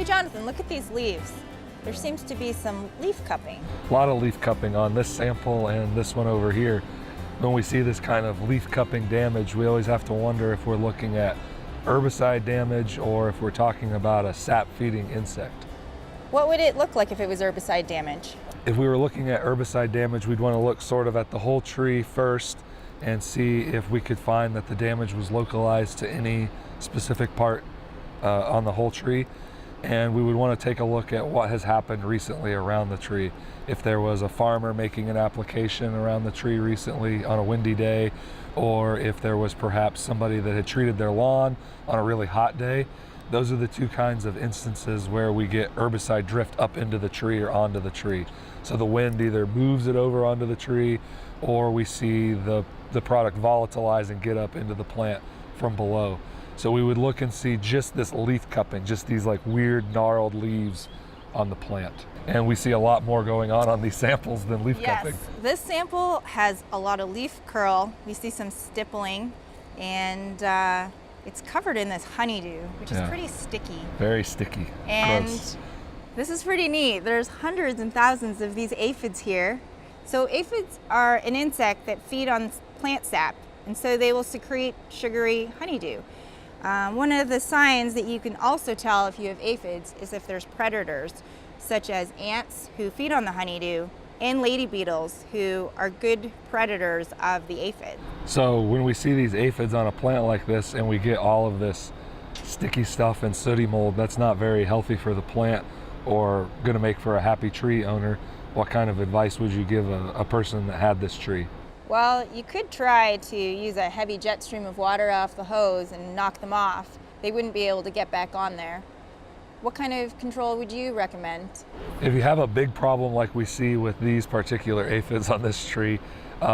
Hey Jonathan, look at these leaves. There seems to be some leaf cupping. A lot of leaf cupping on this sample and this one over here. When we see this kind of leaf cupping damage, we always have to wonder if we're looking at herbicide damage or if we're talking about a sap-feeding insect. What would it look like if it was herbicide damage? If we were looking at herbicide damage, we'd want to look sort of at the whole tree first and see if we could find that the damage was localized to any specific part on the whole tree. And we would want to take a look at what has happened recently around the tree. If there was a farmer making an application around the tree recently on a windy day, or if there was perhaps somebody that had treated their lawn on a really hot day. Those are the two kinds of instances where we get herbicide drift up into the tree or onto the tree. So the wind either moves it over onto the tree, or we see the product volatilize and get up into the plant from below. So we would look and see just this leaf cupping, just these like weird gnarled leaves on the plant. And we see a lot more going on these samples than leaf cupping. Yes, this sample has a lot of leaf curl. We see some stippling, and it's covered in this honeydew, which is pretty sticky. Very sticky. And gross. This is pretty neat. There's hundreds and thousands of these aphids here. So aphids are an insect that feed on plant sap, and so they will secrete sugary honeydew. One of the signs that you can also tell if you have aphids is if there's predators, such as ants who feed on the honeydew and lady beetles who are good predators of the aphid. So when we see these aphids on a plant like this and we get all of this sticky stuff and sooty mold, that's not very healthy for the plant or going to make for a happy tree owner. What kind of advice would you give a person that had this tree? Well, you could try to use a heavy jet stream of water off the hose and knock them off. They wouldn't be able to get back on there. What kind of control would you recommend? If you have a big problem like we see with these particular aphids on this tree,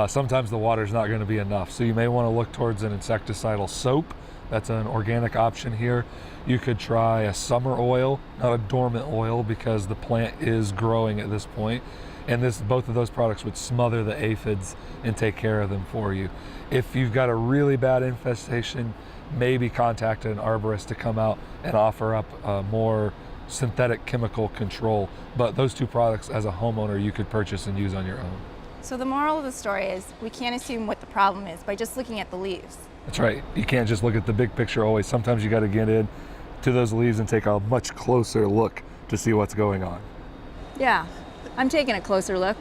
sometimes the water's not going to be enough. So you may want to look towards an insecticidal soap. That's an organic option here. You could try a summer oil, not a dormant oil, because the plant is growing at this point. And both of those products would smother the aphids and take care of them for you. If you've got a really bad infestation, maybe contact an arborist to come out and offer up more synthetic chemical control. But those two products as a homeowner you could purchase and use on your own. So the moral of the story is we can't assume what the problem is by just looking at the leaves. That's right. You can't just look at the big picture always. Sometimes you got to get in to those leaves and take a much closer look to see what's going on. Yeah, I'm taking a closer look.